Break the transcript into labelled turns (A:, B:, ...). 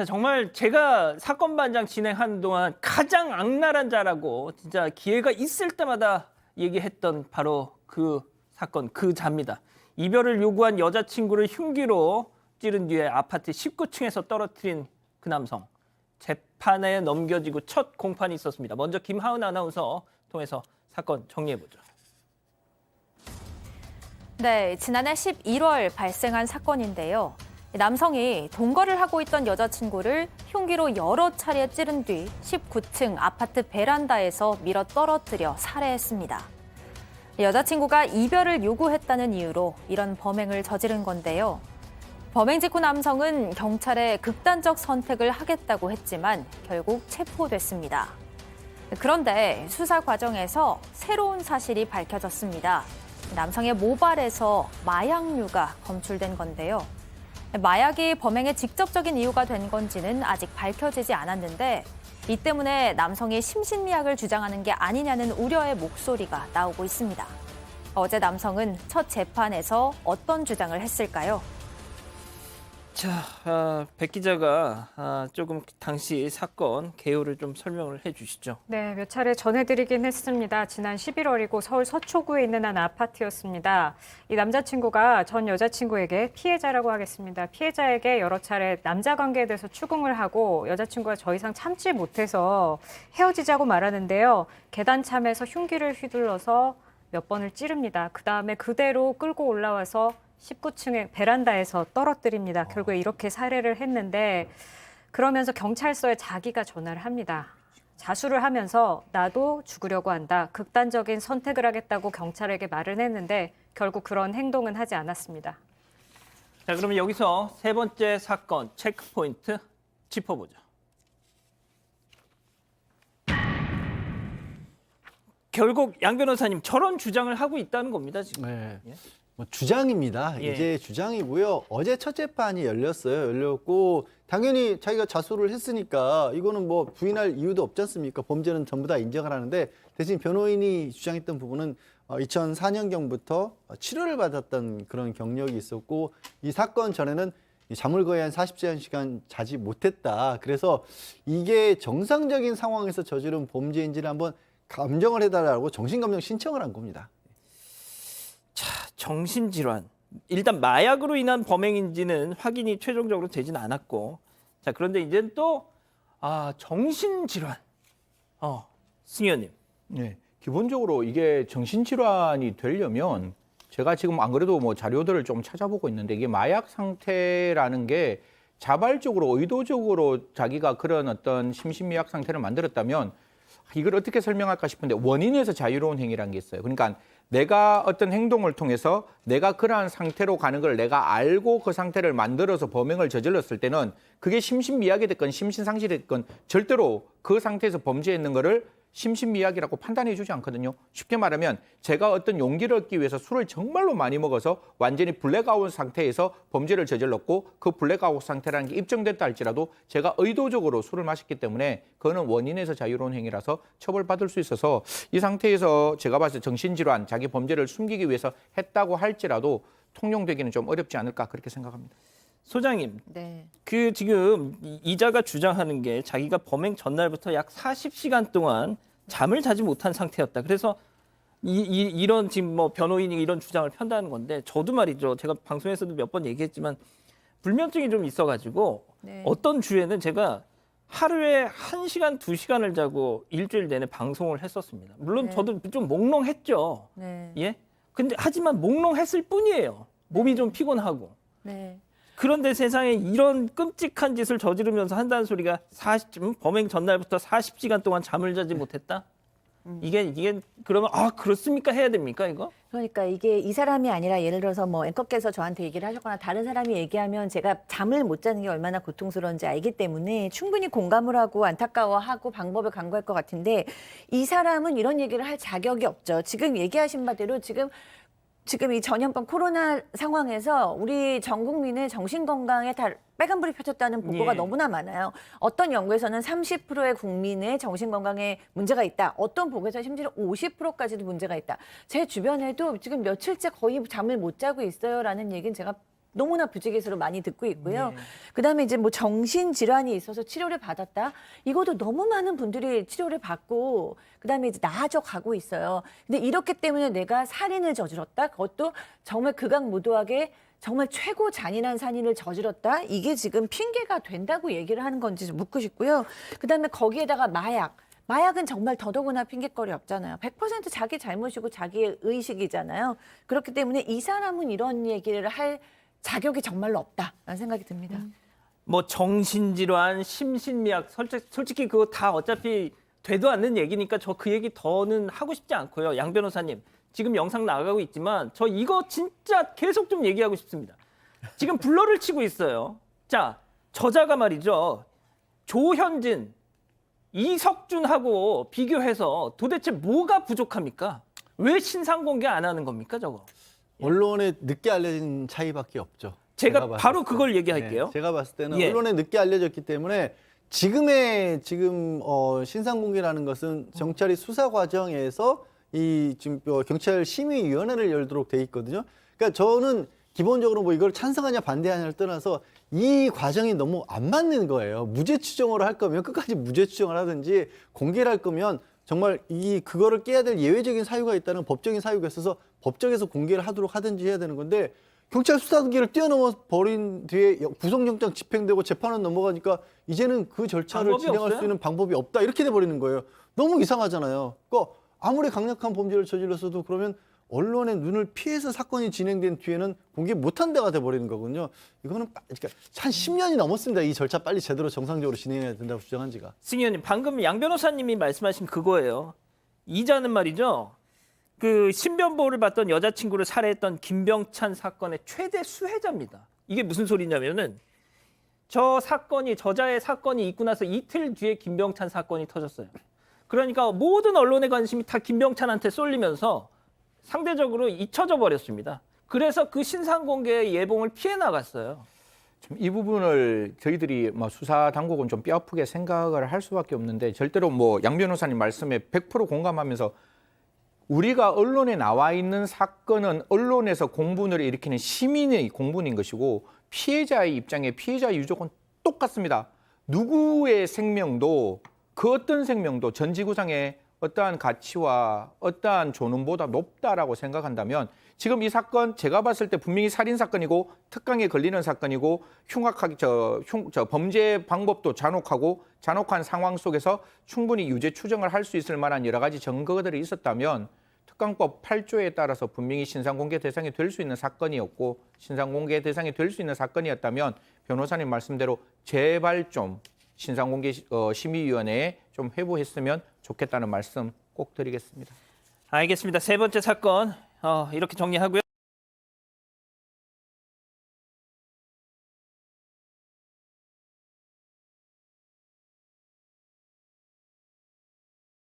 A: 자, 정말 제가 사건 반장 진행하는 동안 가장 악랄한 자라고 진짜 기회가 있을 때마다 얘기했던 바로 그 사건, 그 자입니다. 이별을 요구한 여자친구를 흉기로 찌른 뒤에 아파트 19층에서 떨어뜨린 그 남성. 재판에 넘겨지고 첫 공판이 있었습니다. 먼저 김하은 아나운서 통해서 사건 정리해보죠.
B: 네, 지난해 11월 발생한 사건인데요. 남성이 동거를 하고 있던 여자친구를 흉기로 여러 차례 찌른 뒤 19층 아파트 베란다에서 밀어 떨어뜨려 살해했습니다. 여자친구가 이별을 요구했다는 이유로 이런 범행을 저지른 건데요. 범행 직후 남성은 경찰에 극단적 선택을 하겠다고 했지만 결국 체포됐습니다. 그런데 수사 과정에서 새로운 사실이 밝혀졌습니다. 남성의 모발에서 마약류가 검출된 건데요. 마약이 범행의 직접적인 이유가 된 건지는 아직 밝혀지지 않았는데 이 때문에 남성이 심신미약을 주장하는 게 아니냐는 우려의 목소리가 나오고 있습니다. 어제 남성은 첫 재판에서 어떤 주장을 했을까요?
A: 자, 백 기자가 조금 당시 사건 개요를 좀 설명을 해주시죠.
C: 네, 몇 차례 전해드리긴 했습니다. 지난 11월이고 서울 서초구에 있는 한 아파트였습니다. 이 남자친구가 전 여자친구에게 피해자라고 하겠습니다. 피해자에게 여러 차례 남자 관계에 대해서 추궁을 하고 여자친구가 더 이상 참지 못해서 헤어지자고 말하는데요. 계단참에서 흉기를 휘둘러서 몇 번을 찌릅니다. 그다음에 그대로 끌고 올라와서 19층의 베란다에서 떨어뜨립니다. 결국에 이렇게 살해를 했는데 그러면서 경찰서에 자기가 전화를 합니다. 자수를 하면서 나도 죽으려고 한다. 극단적인 선택을 하겠다고 경찰에게 말을 했는데 결국 그런 행동은 하지 않았습니다.
A: 자, 그러면 여기서 세 번째 사건 체크포인트 짚어보죠. 결국 양 변호사님 저런 주장을 하고 있다는 겁니다, 지금.
D: 네.
A: 예?
D: 뭐 주장입니다.
A: 예.
D: 이제 주장이고요. 어제 첫 재판이 열렸고 당연히 자기가 자수를 했으니까 이거는 뭐 부인할 이유도 없지 않습니까? 범죄는 전부 다 인정을 하는데 대신 변호인이 주장했던 부분은 2004년경부터 치료를 받았던 그런 경력이 있었고 이 사건 전에는 잠을 거의 한 40시간 자지 못했다. 그래서 이게 정상적인 상황에서 저지른 범죄인지를 한번 감정을 해달라고 정신감정 신청을 한 겁니다.
A: 정신질환. 일단 마약으로 인한 범행인지는 확인이 최종적으로 되진 않았고. 자, 그런데 이제는 또 정신질환. 승 의원님.
E: 네, 기본적으로 이게 정신질환이 되려면 제가 지금 안 그래도 뭐 자료들을 좀 찾아보고 있는데 이게 마약 상태라는 게 자발적으로 의도적으로 자기가 그런 어떤 심신미약 상태를 만들었다면 이걸 어떻게 설명할까 싶은데 원인에서 자유로운 행위라는 게 있어요. 그러니까 내가 어떤 행동을 통해서 내가 그러한 상태로 가는 걸 내가 알고 그 상태를 만들어서 범행을 저질렀을 때는 그게 심신미약이 됐건 심신상실이 됐건 절대로 그 상태에서 범죄했는 거를 심신미약이라고 판단해 주지 않거든요. 쉽게 말하면 제가 어떤 용기를 얻기 위해서 술을 정말로 많이 먹어서 완전히 블랙아웃 상태에서 범죄를 저질렀고 그 블랙아웃 상태라는 게 입증됐다 할지라도 제가 의도적으로 술을 마셨기 때문에 그거는 원인에서 자유로운 행위라서 처벌받을 수 있어서 이 상태에서 제가 봤을 때 정신질환, 자기 범죄를 숨기기 위해서 했다고 할지라도 통용되기는 좀 어렵지 않을까 그렇게 생각합니다.
A: 소장님.
B: 네.
A: 그 지금 이자가 주장하는 게 자기가 범행 전날부터 약 40시간 동안 잠을 자지 못한 상태였다. 그래서 이런 지금 뭐 변호인이 이런 주장을 편다는 건데 저도 말이죠. 제가 방송에서도 몇 번 얘기했지만 불면증이 좀 있어가지고
B: 네.
A: 어떤 주에는 제가 하루에 1시간, 2시간을 자고 일주일 내내 방송을 했었습니다. 물론
B: 네.
A: 저도 좀 몽롱했죠.
B: 네.
A: 예? 근데 하지만 몽롱했을 뿐이에요. 몸이 좀 피곤하고.
B: 네.
A: 그런데 세상에 이런 끔찍한 짓을 저지르면서 한다는 소리가 범행 전날부터 40시간 동안 잠을 자지 못했다? 이게 그러면 그렇습니까? 해야 됩니까 이거?
F: 그러니까 이게 이 사람이 아니라 예를 들어서 뭐 앵커께서 저한테 얘기를 하셨거나 다른 사람이 얘기하면 제가 잠을 못 자는 게 얼마나 고통스러운지 알기 때문에 충분히 공감을 하고 안타까워하고 방법을 강구할 것 같은데 이 사람은 이런 얘기를 할 자격이 없죠. 지금 얘기하신 바대로 지금 이 전염병 코로나 상황에서 우리 전 국민의 정신건강에 다 빨간불이 펴졌다는 보고가
A: 예.
F: 너무나 많아요. 어떤 연구에서는 30%의 국민의 정신건강에 문제가 있다. 어떤 보고에서는 심지어 50%까지도 문제가 있다. 제 주변에도 지금 며칠째 거의 잠을 못 자고 있어요라는 얘기는 제가 너무나 부지기수로 많이 듣고 있고요. 그다음에 이제 뭐 정신 질환이 있어서 치료를 받았다. 이것도 너무 많은 분들이 치료를 받고 그다음에 이제 나아져 가고 있어요. 근데 이렇기 때문에 내가 살인을 저질렀다. 그것도 정말 극악무도하게 정말 최고 잔인한 살인을 저질렀다. 이게 지금 핑계가 된다고 얘기를 하는 건지 좀 묻고 싶고요. 그다음에 거기에다가 마약은 정말 더더구나 핑계거리 없잖아요. 100% 자기 잘못이고 자기의 의식이잖아요. 그렇기 때문에 이 사람은 이런 얘기를 할 자격이 정말로 없다라는 생각이 듭니다.
A: 뭐 정신질환, 심신미약, 솔직히 그거 다 어차피 되도 않는 얘기니까 저 그 얘기 더는 하고 싶지 않고요. 양 변호사님, 지금 영상 나가고 있지만 저 이거 진짜 계속 좀 얘기하고 싶습니다. 지금 블러를 치고 있어요. 자, 저자가 말이죠. 조현진, 이석준하고 비교해서 도대체 뭐가 부족합니까? 왜 신상 공개 안 하는 겁니까, 저거?
D: 언론에 늦게 알려진 차이밖에 없죠.
A: 제가
D: 봤을
A: 바로
D: 때.
A: 그걸 얘기할게요.
D: 제가 봤을 때는
A: 예.
D: 언론에 늦게 알려졌기 때문에 지금 신상 공개라는 것은 경찰이 수사 과정에서 이 지금 경찰 심의위원회를 열도록 돼 있거든요. 그러니까 저는 기본적으로 뭐 이걸 찬성하냐 반대하냐를 떠나서 이 과정이 너무 안 맞는 거예요. 무죄 추정으로 할 거면 끝까지 무죄 추정을 하든지 공개를 할 거면 정말 그거를 깨야 될 예외적인 사유가 있다는 법적인 사유가 있어서 법정에서 공개를 하도록 하든지 해야 되는 건데 경찰 수사 단계를 뛰어넘어 버린 뒤에 구속영장 집행되고 재판은 넘어가니까 이제는 그 절차를
A: 방법이
D: 진행할
A: 없어요?
D: 수 있는 방법이 없다 이렇게 돼 버리는 거예요. 너무 이상하잖아요. 그러니까 아무리 강력한 범죄를 저질렀어도 그러면 언론의 눈을 피해서 사건이 진행된 뒤에는 공개 못한 데가 돼버리는 거군요. 이거는 그러니까 한 10년이 넘었습니다. 이 절차 빨리 제대로 정상적으로 진행해야 된다고 주장한 지가.
A: 승 의원님, 방금 양 변호사님이 말씀하신 그거예요. 이자는 말이죠. 그 신변보호를 받던 여자친구를 살해했던 김병찬 사건의 최대 수혜자입니다. 이게 무슨 소리냐면은 저자의 사건이 있고 나서 이틀 뒤에 김병찬 사건이 터졌어요. 그러니까 모든 언론의 관심이 다 김병찬한테 쏠리면서 상대적으로 잊혀져 버렸습니다. 그래서 그 신상 공개의 예봉을 피해 나갔어요.
E: 이 부분을 저희들이 수사 당국은 좀 뼈아프게 생각을 할 수밖에 없는데 절대로 양 변호사님 말씀에 100% 공감하면서 우리가 언론에 나와 있는 사건은 언론에서 공분을 일으키는 시민의 공분인 것이고 피해자의 입장에 피해자의 유족은 똑같습니다. 누구의 생명도 그 어떤 생명도 전 지구상의 어떠한 가치와 어떠한 존엄보다 높다라고 생각한다면 지금 이 사건 제가 봤을 때 분명히 살인 사건이고 특강에 걸리는 사건이고 흉악하게 범죄 방법도 잔혹한 상황 속에서 충분히 유죄 추정을 할 수 있을 만한 여러 가지 증거들이 있었다면 특강법 8조에 따라서 분명히 신상공개 대상이 될 수 있는 사건이었고 신상공개 대상이 될 수 있는 사건이었다면 변호사님 말씀대로 제발 좀 신상공개 심의위원회에 좀 회부했으면 좋겠다는 말씀 꼭 드리겠습니다.
A: 알겠습니다. 세 번째 사건 이렇게 정리하고요.